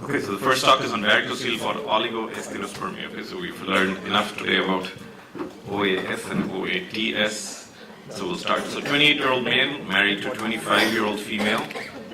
Okay, so the first talk is on varicocele for oligoesthenospermia. Okay, so we've learned enough today about OAS and OATS. So we'll start. So 28-year-old male, married to 25-year-old female,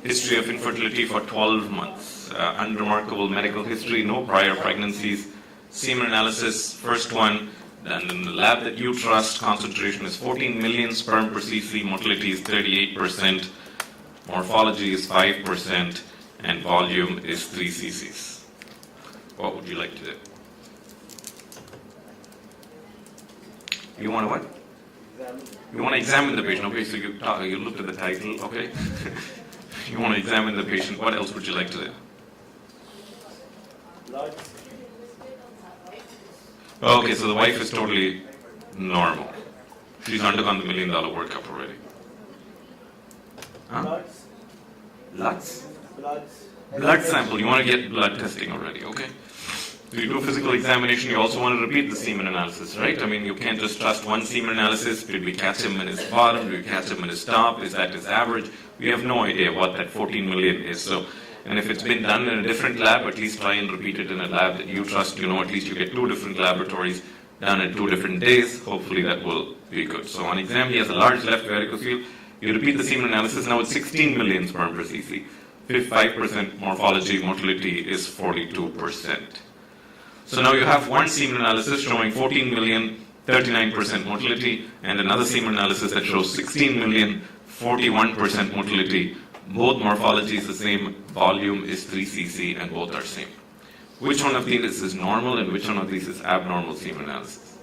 history of infertility for 12 months. Unremarkable medical history, no prior pregnancies. Semen analysis, first one, done in the lab that you trust. Concentration is 14 million sperm per cc, motility is 38%, morphology is 5%, and volume is 3 cc's. What would you like to do? You want to what? You want to examine the patient. Okay, so you looked at the title, okay? You want to examine the patient. What else would you like to do? Okay, so the wife is totally normal. She's undergone the $1 million workup already. Huh? Bloods? Blood sample. You want to get blood testing already, okay? So you do a physical examination, you also want to repeat the semen analysis, right? I mean, you can't just trust one semen analysis. Did we catch him in his bottom? Did we catch him in his top? Is that his average? We have no idea what that 14 million is. So, and if it's been done in a different lab, at least try and repeat it in a lab that you trust. You know, at least you get 2 different laboratories done in 2 different days. Hopefully that will be good. So on exam, he has a large left varicocele. You repeat the semen analysis. Now it's 16 million sperm per cc. 5% morphology, motility is 42%. So now you have one semen analysis showing 14 million, 39% motility, and another semen analysis that shows 16 million, 41% motility. Both morphology is the same, volume is 3 cc, and both are same. Which one of these is normal and which one of these is abnormal semen analysis?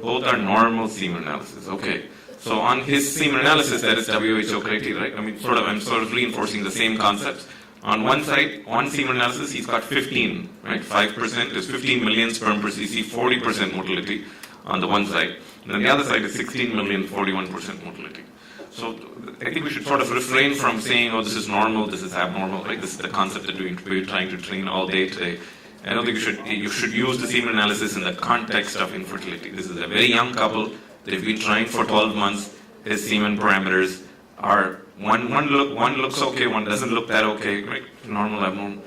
Both are normal semen analysis. Okay. So on his semen analysis, that is WHO criteria, right? I mean, I'm sort of reinforcing the same concepts. On one side, one semen analysis, he's got 15, right? 5% is 15 million sperm per cc, 40% motility on the one side. And then the other side is 16 million, 41% motility. So I think we should sort of refrain from saying, oh, this is normal, this is abnormal, right? This is the concept that we're trying to train all day today. I don't think you should use the semen analysis in the context of infertility. This is a very young couple. They've been trying for 12 months. His semen parameters are one looks okay, one doesn't look that okay, right? Normal, abnormal.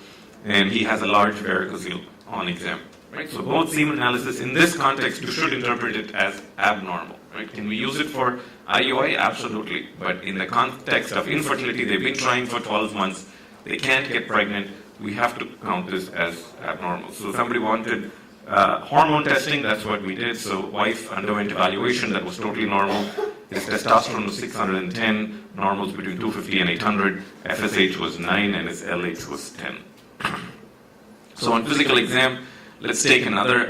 And he has a large varicocele on exam, right? So both semen analysis in this context, you should interpret it as abnormal, right? Can we use it for IUI? Absolutely. But in the context of infertility, they've been trying for 12 months. They can't get pregnant. We have to count this as abnormal. So somebody wanted hormone testing, that's what we did. So wife underwent evaluation, that was totally normal. His testosterone was 610, normals between 250 and 800. FSH was 9 and his LH was 10. So on physical exam, let's take another,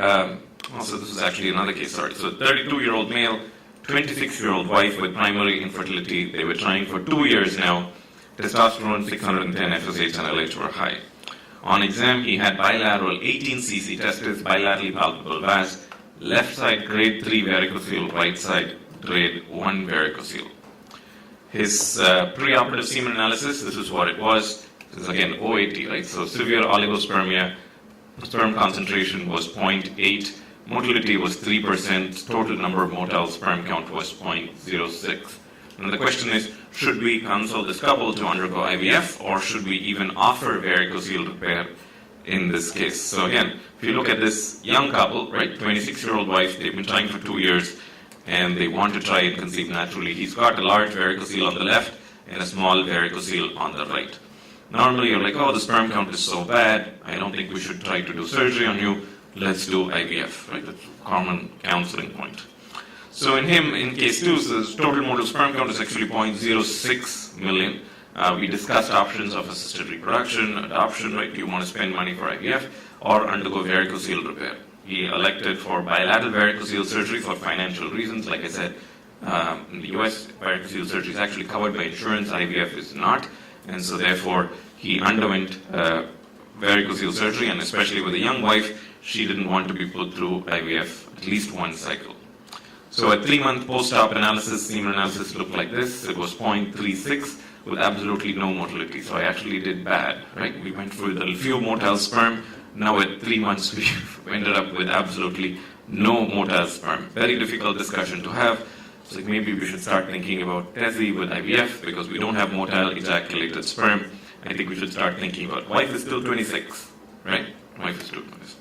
also this is actually another case, sorry. So 32-year-old male, 26-year-old wife with primary infertility. They were trying for 2 years now. Testosterone 610, FSH and LH were high. On exam, he had bilateral 18 cc testes, bilaterally palpable vas, left side grade 3 varicocele, right side grade 1 varicocele. His preoperative semen analysis, this is what it was. This is again OAT, right? So severe oligospermia, sperm concentration was 0.8, motility was 3%, total number of motile sperm count was 0.06. And the question is, should we counsel this couple to undergo IVF, or should we even offer varicocele repair in this case? So again, if you look at this young couple, right, 26-year-old wife, they've been trying for 2 years, and they want to try and conceive naturally. He's got a large varicocele on the left and a small varicocele on the right. Normally, you're like, oh, the sperm count is so bad, I don't think we should try to do surgery on you, let's do IVF, right? That's a common counseling point. So in him, in case 2, so his total motile sperm count is actually 0.06 million. We discussed options of assisted reproduction, adoption, right? Do you want to spend money for IVF or undergo varicocele repair? He elected for bilateral varicocele surgery for financial reasons. Like I said, in the US, varicocele surgery is actually covered by insurance, IVF is not. And so therefore, he underwent varicocele surgery, and especially with a young wife, she didn't want to be put through IVF at least one cycle. So a 3-month post-op analysis, semen analysis looked like this. It was 0.36 with absolutely no motility. So I actually did bad, right? We went through a few motile sperm. Now at 3 months, we ended up with absolutely no motile sperm. Very difficult discussion to have. So maybe we should start thinking about TESI with IVF because we don't have motile ejaculated sperm. I think we should start thinking about. Wife is still 26, right? Wife is still 26.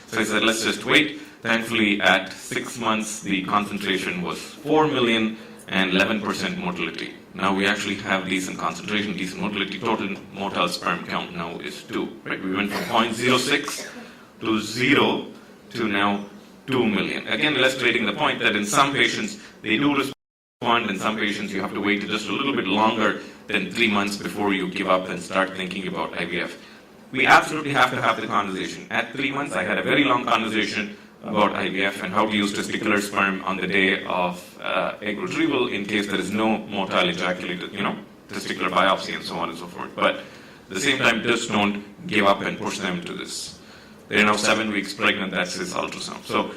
So I said, let's just wait. Thankfully, at 6 months, the concentration was 4 million and 11% motility. Now we actually have decent concentration, decent motility. Total motile sperm count now is 2. Right? We went from 0.06 to 0 to now 2 million. Again, illustrating the point that in some patients, they do respond. In some patients, you have to wait just a little bit longer than 3 months before you give up and start thinking about IVF. We absolutely have to have the conversation. At 3 months, I had a very long conversation about IVF and how to use testicular sperm on the day of egg retrieval in case there is no motile ejaculated, testicular biopsy and so on and so forth. But at the same time, just don't give up and push them to this. They're now 7 weeks pregnant, that's his ultrasound. So,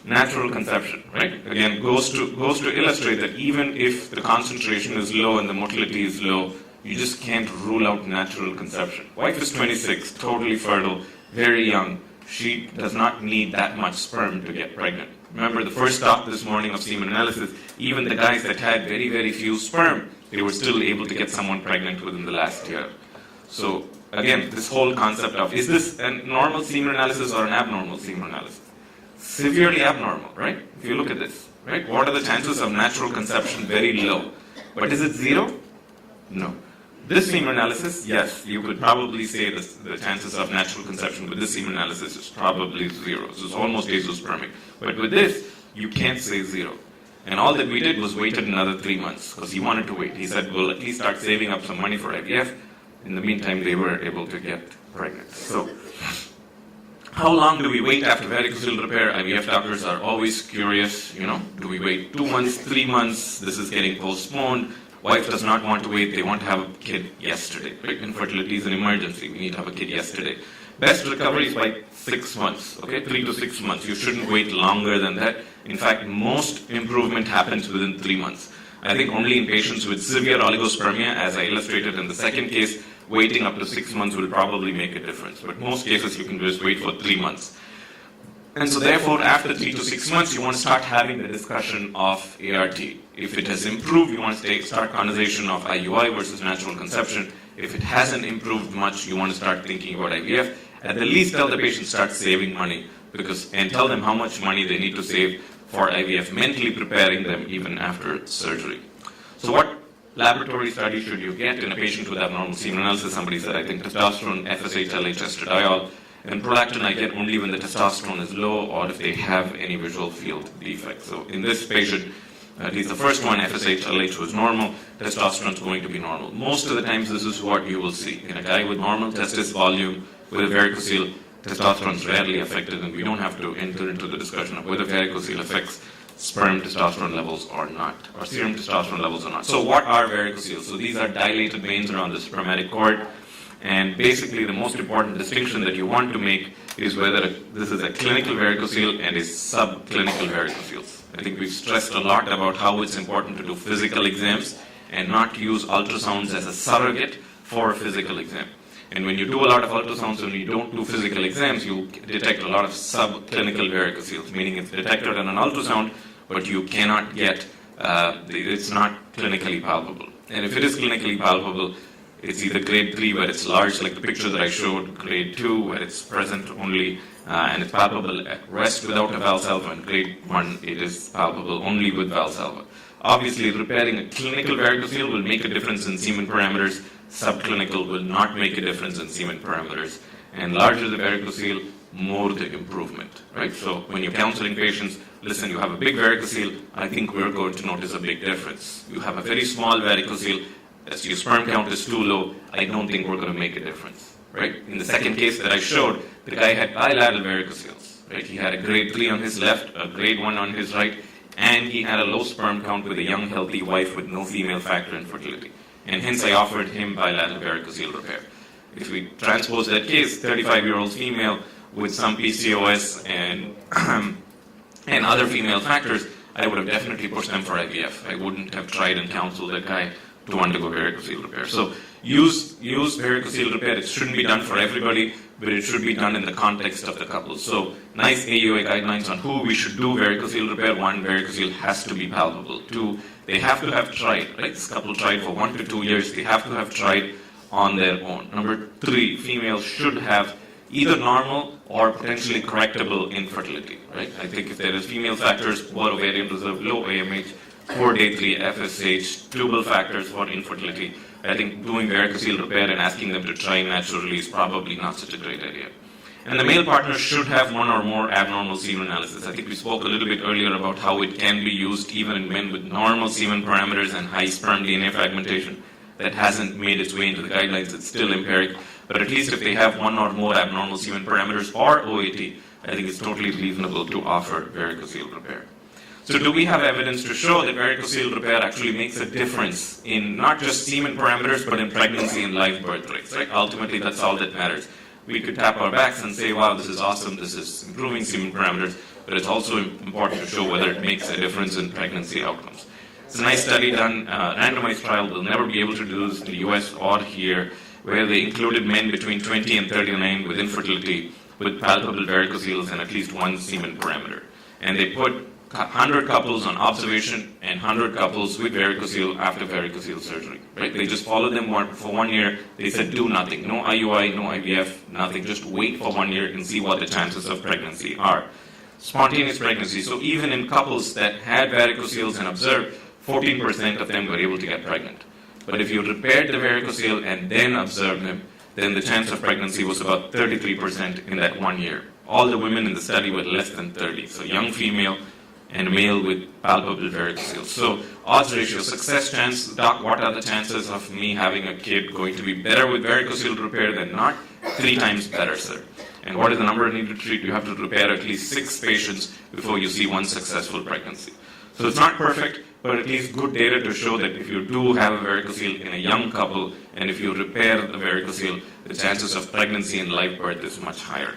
natural conception, right? Again, goes to illustrate that even if the concentration is low and the motility is low, you just can't rule out natural conception. Wife is 26, totally fertile, very young. She does not need that much sperm to get pregnant. Remember the first talk this morning of semen analysis, even the guys that had very, very few sperm, they were still able to get someone pregnant within the last year. So again, this whole concept of, is this a normal semen analysis or an abnormal semen analysis? Severely abnormal, right? If you look at this, right? What are the chances of natural conception? Very low. But is it 0? No. This semen analysis, yes, you could probably say the chances of natural conception with this semen analysis is probably 0. So it's almost azoospermic. But with this, you can't say 0. And all that we did was waited another 3 months because he wanted to wait. He said, we'll at least start saving up some money for IVF. In the meantime, they were able to get pregnant. So, how long do we wait after varicocele repair? IVF doctors are always curious, do we wait 2 months, 3 months? This is getting postponed. Wife does not want to wait, they want to have a kid yesterday. Right? Infertility is an emergency, we need to have a kid yesterday. Best recovery is by 6 months, okay? 3 to 6 months. You shouldn't wait longer than that. In fact, most improvement happens within 3 months. I think only in patients with severe oligospermia, as I illustrated in the second case, waiting up to 6 months will probably make a difference. But most cases, you can just wait for 3 months. And so therefore, after 3 to 6 months, you want to start having the discussion of ART. If it has improved, you want to start conversation of IUI versus natural conception. If it hasn't improved much, you want to start thinking about IVF. At the least, tell the patient start saving money and tell them how much money they need to save for IVF, mentally preparing them even after surgery. So what laboratory study should you get in a patient with abnormal semen analysis? Somebody said, I think testosterone, FSH, LH, estradiol, and prolactin I get only when the testosterone is low or if they have any visual field defect. So in this patient, at least the first one, FSH, LH was normal, testosterone is going to be normal. Most of the times this is what you will see. In a guy with normal testis volume with a varicocele, testosterone is rarely affected, and we don't have to enter into the discussion of whether varicocele affects sperm testosterone levels or not, or serum testosterone levels or not. So what are varicoceles? So these are dilated veins around the spermatic cord, and basically the most important distinction that you want to make is whether this is a clinical varicocele and a subclinical varicocele. I think we've stressed a lot about how it's important to do physical exams and not use ultrasounds as a surrogate for a physical exam. And when you do a lot of ultrasounds and you don't do physical exams, you detect a lot of subclinical varicoceles, meaning it's detected on an ultrasound, but you cannot get, it's not clinically palpable. And if it is clinically palpable, it's either grade 3 where it's large, like the picture that I showed, grade 2 where it's present only and it's palpable at rest without a valsalva, and grade 1 it is palpable only with valsalva. Obviously, repairing a clinical varicocele will make a difference in semen parameters. Subclinical will not make a difference in semen parameters. And larger the varicocele, more the improvement, right? So when you're counseling patients, listen, you have a big varicocele, I think we're going to notice a big difference. You have a very small varicocele, as your sperm count is too low, I don't think we're going to make a difference, right? In the second case that I showed, the guy had bilateral varicoceles, right? He had a grade 3 on his left, a grade 1 on his right, and he had a low sperm count with a young, healthy wife with no female factor infertility. And hence I offered him bilateral varicocele repair. If we transpose that case, 35-year-old female with some PCOS and other female factors, I would have definitely pushed them for IVF. I wouldn't have tried and counseled that guy to undergo varicocele repair. So use varicocele repair. It shouldn't be done for everybody, but it should be done in the context of the couple. So nice AUA guidelines on who we should do varicocele repair. 1, varicocele has to be palpable. 2, they have to have tried, right? This couple tried for 1 to 2 years. They have to have tried on their own. Number 3, females should have either normal or potentially correctable infertility, right? I think if there is female factors, poor ovarian reserve, low AMH, poor day 3 FSH, tubal factors for infertility, I think doing varicocele repair and asking them to try naturally is probably not such a great idea. And the male partner should have one or more abnormal semen analysis. I think we spoke a little bit earlier about how it can be used even in men with normal semen parameters and high sperm DNA fragmentation. That hasn't made its way into the guidelines. It's still empiric. But at least if they have one or more abnormal semen parameters or OAT, I think it's totally reasonable to offer varicocele repair. So do we have evidence to show that varicocele repair actually makes a difference in not just semen parameters, but in pregnancy and live birth rates, right? Ultimately, that's all that matters. We could tap our backs and say, wow, this is awesome, this is improving semen parameters, but it's also important to show whether it makes a difference in pregnancy outcomes. It's a nice study done, randomized trial. We'll never be able to do this in the US or here, where they included men between 20 and 39 with infertility, with palpable varicoceles and at least one semen parameter. And they put 100 couples on observation and 100 couples with varicocele after varicocele surgery, right? They just followed them for 1 year. They said do nothing, no IUI, no IVF, nothing. Just wait for 1 year and see what the chances of pregnancy are. Spontaneous pregnancy. So even in couples that had varicoceles and observed, 14% of them were able to get pregnant. But if you repaired the varicocele and then observed them, then the chance of pregnancy was about 33% in that 1 year. All the women in the study were less than 30. So young female and male with palpable varicoceles. So odds ratio, success chance, doc, what are the chances of me having a kid going to be better with varicocele repair than not? 3 times better, sir. And what is the number needed to treat? You have to repair at least 6 patients before you see 1 successful pregnancy. So it's not perfect, but at least good data to show that if you do have a varicocele in a young couple, and if you repair the varicocele, the chances of pregnancy and live birth is much higher.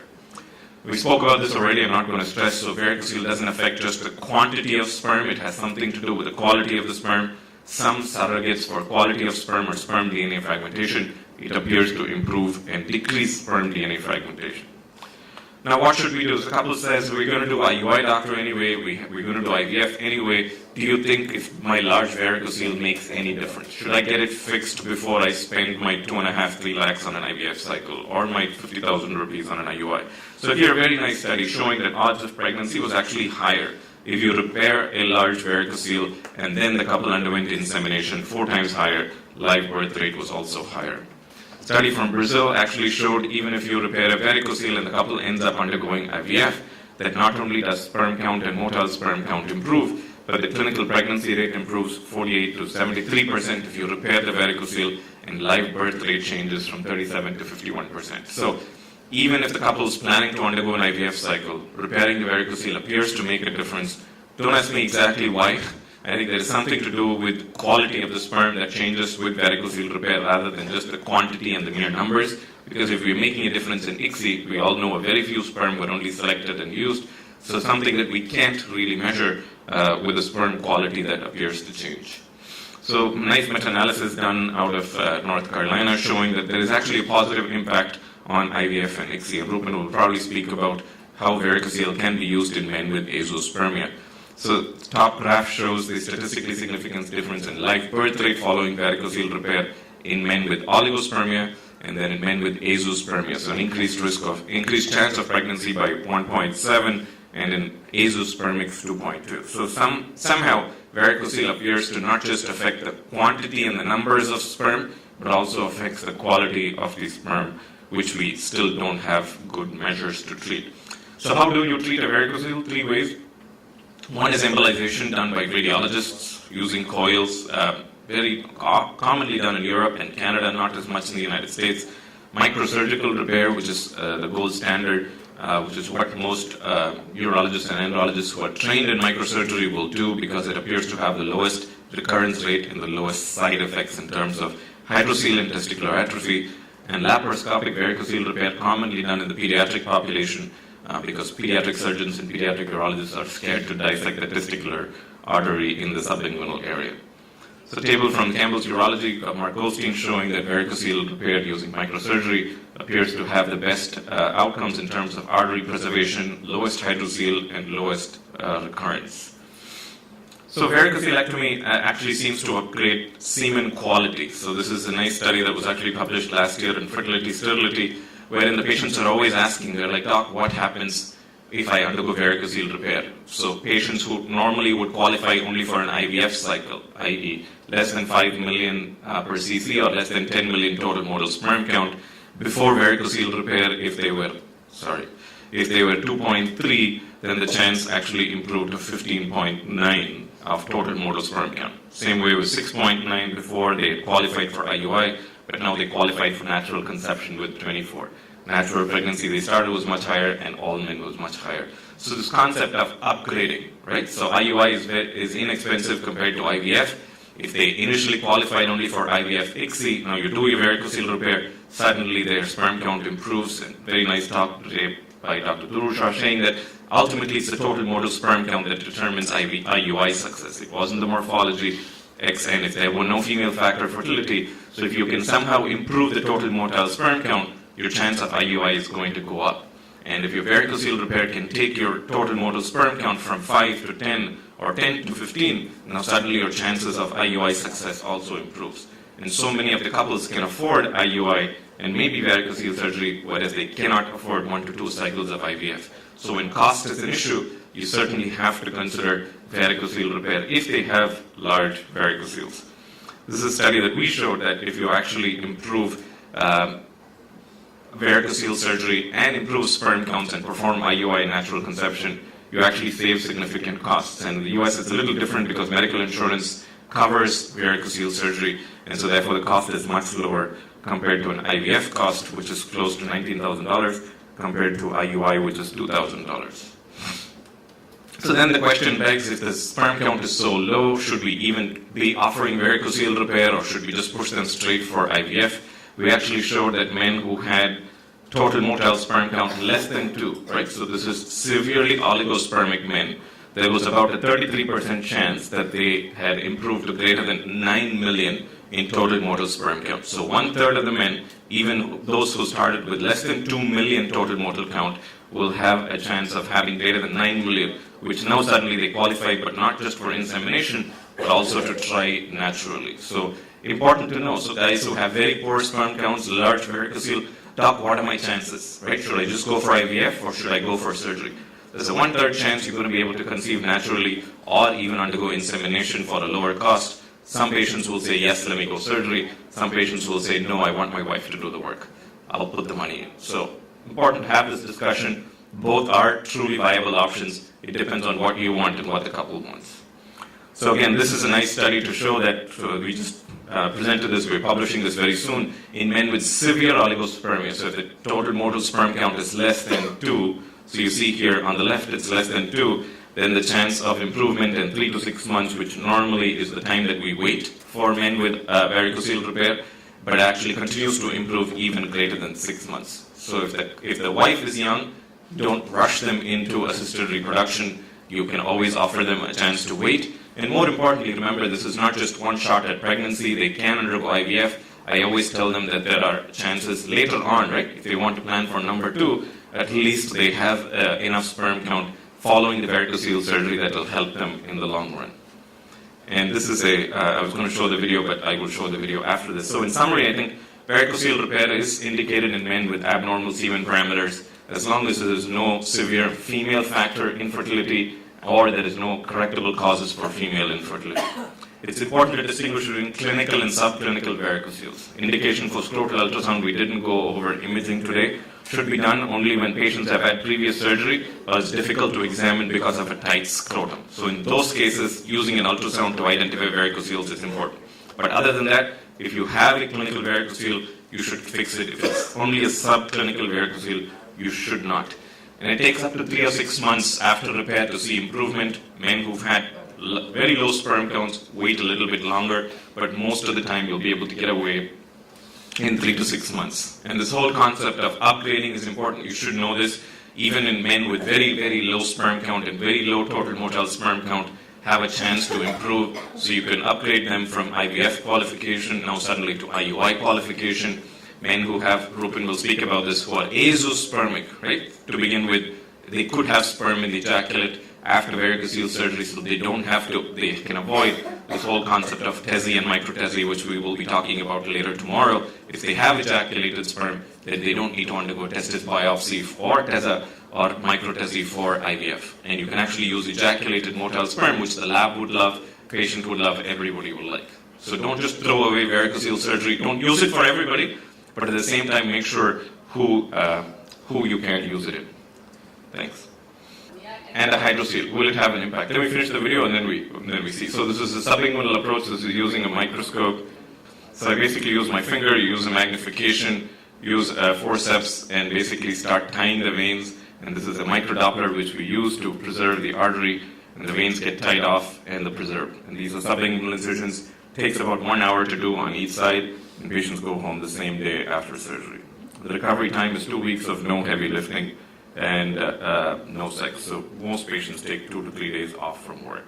We spoke about this already, I'm not going to stress, so varicocele doesn't affect just the quantity of sperm, it has something to do with the quality of the sperm. Some surrogates for quality of sperm or sperm DNA fragmentation, it appears to improve and decrease sperm DNA fragmentation. Now what should we do? The couple says, we're going to do IUI, doctor, anyway, we're going to do IVF anyway. Do you think if my large varicocele makes any difference? Should I get it fixed before I spend my 2.5-3 lakhs on an IVF cycle or my 50,000 rupees on an IUI? So here, a very nice study showing that odds of pregnancy was actually higher if you repair a large varicocele and then the couple underwent insemination, 4 times higher. Live birth rate was also higher. Study from Brazil actually showed even if you repair a varicocele and the couple ends up undergoing IVF, that not only does sperm count and motile sperm count improve, but the clinical pregnancy rate improves 48 to 73% if you repair the varicocele, and live birth rate changes from 37 to 51%. So even if the couple is planning to undergo an IVF cycle, repairing the varicocele appears to make a difference. Don't ask me exactly why. I think there is something to do with quality of the sperm that changes with varicocele repair rather than just the quantity and the mere numbers. Because if we're making a difference in ICSI, we all know a very few sperm were only selected and used. So something that we can't really measure with the sperm quality that appears to change. So nice meta-analysis done out of North Carolina showing that there is actually a positive impact on IVF and ICSI. And Rupen will probably speak about how varicocele can be used in men with azoospermia. So top graph shows the statistically significant difference in live birth rate following varicocele repair in men with oligospermia and then in men with azoospermia. So an increased chance of pregnancy by 1.7 and in azoospermics 2.2. So somehow varicocele appears to not just affect the quantity and the numbers of sperm, but also affects the quality of the sperm, which we still don't have good measures to treat. So how do you treat a varicocele? 3 ways. One is embolization done by radiologists using coils, very commonly done in Europe and Canada, not as much in the United States. Microsurgical repair, which is the gold standard, which is what most urologists and andrologists who are trained in microsurgery will do because it appears to have the lowest recurrence rate and the lowest side effects in terms of hydrocele and testicular atrophy. And laparoscopic varicocele repair commonly done in the pediatric population because pediatric surgeons and pediatric urologists are scared to dissect the testicular artery in the sublingual area. So table from Campbell's Urology, Mark Goldstein showing that varicocele repaired using microsurgery appears to have the best outcomes in terms of artery preservation, lowest hydrocele, and lowest recurrence. So varicocelectomy actually seems to upgrade semen quality. So this is a nice study that was actually published last year in Fertility Sterility, wherein the patients are always asking, they're like, "Doc, what happens if I undergo varicocele repair?" So patients who normally would qualify only for an IVF cycle, i.e. less than 5 million per cc or less than 10 million total motile sperm count, before varicocele repair, if they were 2.3, then the chance actually improved to 15.9 of total motile sperm count. Same way with 6.9 before, they qualified for IUI, but now they qualified for natural conception with 24. Natural pregnancy they started was much higher, and all men was much higher. So this concept of upgrading, right? So IUI is inexpensive compared to IVF. If they initially qualified only for IVF ICSI, now you do your varicocele repair, suddenly their sperm count improves. And very nice talk today by Dr. Durusha saying that ultimately it's the total motile sperm count that determines IUI success. It wasn't the morphology, XN, if there were no female factor fertility. So if you can somehow improve the total motile sperm count, your chance of IUI is going to go up. And if your varicocele repair can take your total motile sperm count from 5 to 10 or 10 to 15, now suddenly your chances of IUI success also improves. And so many of the couples can afford IUI and maybe varicocele surgery, whereas they cannot afford 1 to 2 cycles of IVF. So when cost is an issue, you certainly have to consider varicocele repair if they have large varicoceles. This is a study that we showed that if you actually improve varicocele surgery and improve sperm counts and perform IUI natural conception, you actually save significant costs. And in the US it's a little different because medical insurance covers varicocele surgery, and so therefore the cost is much lower compared to an IVF cost, which is close to $19,000, compared to IUI, which is $2,000. So then the question begs, if the sperm count is so low, should we even be offering varicocele repair, or should we just push them straight for IVF? We actually showed that men who had total motile sperm count less than 2, right? So this is severely oligospermic men. There was about a 33% chance that they had improved to greater than 9 million in total motile sperm count. So 1/3 of the men, even those who started with less than 2 million total motile count, will have a chance of having greater than 9 million, which now suddenly they qualify, but not just for insemination, but also to try naturally. So important to know. So guys who have very poor sperm counts, large varicocele, doc, what are my chances, right? Should I just go for IVF or should I go for surgery? There's a 1/3 chance you're going to be able to conceive naturally or even undergo insemination for a lower cost. Some patients will say, yes, let me go surgery. Some patients will say, no, I want my wife to do the work. I'll put the money in. So important to have this discussion. Both are truly viable options. It depends on what you want and what the couple wants. So again, this is a nice study to show that we just presented this, we're publishing this very soon, in men with severe oligospermia. So if the total motile sperm count is less than 2, so you see here on the left it's less than 2, then the chance of improvement in 3 to 6 months, which normally is the time that we wait for men with varicocele repair, but actually continues to improve even greater than 6 months. So if the wife is young, don't rush them into assisted reproduction. You can always offer them a chance to wait. And more importantly, remember, this is not just one shot at pregnancy. They can undergo IVF. I always tell them that there are chances later on, right? If they want to plan for number 2, at least they have enough sperm count following the varicocele surgery that will help them in the long run. And this is I was going to show the video, but I will show the video after this. So in summary, I think varicocele repair is indicated in men with abnormal semen parameters as long as there is no severe female factor infertility or there is no correctable causes for female infertility. It's important to distinguish between clinical and subclinical varicoceles. Indication for scrotal ultrasound, we didn't go over imaging today, should be done only when patients have had previous surgery or it's difficult to examine because of a tight scrotum. So in those cases, using an ultrasound to identify varicoceles is important. But other than that, if you have a clinical varicocele, you should fix it. If it's only a subclinical varicocele, you should not. And it takes up to 3 or 6 months after repair to see improvement. Men who've had very low sperm counts wait a little bit longer, but most of the time you'll be able to get away in 3 to 6 months. And this whole concept of upgrading is important. You should know this. Even in men with very, very low sperm count and very low total motile sperm count have a chance to improve. So you can upgrade them from IVF qualification now suddenly to IUI qualification. Men who have, Rupin will speak about this, who are azoospermic, right? To begin with, they could have sperm in the ejaculate, after varicocele surgery, so they can avoid this whole concept of TESE and micro-TESE, which we will be talking about later tomorrow. If they have ejaculated sperm, then they don't need to undergo testis biopsy for TESA or micro-TESE for IVF. And you can actually use ejaculated motile sperm, which the lab would love, patient would love, everybody will like. So don't just throw away varicocele surgery. Don't use it for everybody, but at the same time, make sure who you can use it in. Thanks. And the hydrocele, will it have an impact? Let me finish the video and then we see. So this is a sublingual approach. This is using a microscope. So I basically use my finger, use a magnification, use forceps, and basically start tying the veins. And this is a microdoppler which we use to preserve the artery, and the veins get tied off and they're preserved. And these are sublingual incisions. Takes about 1 hour to do on each side, and patients go home the same day after surgery. The recovery time is 2 weeks of no heavy lifting and no sex. So most patients take 2 to 3 days off from work.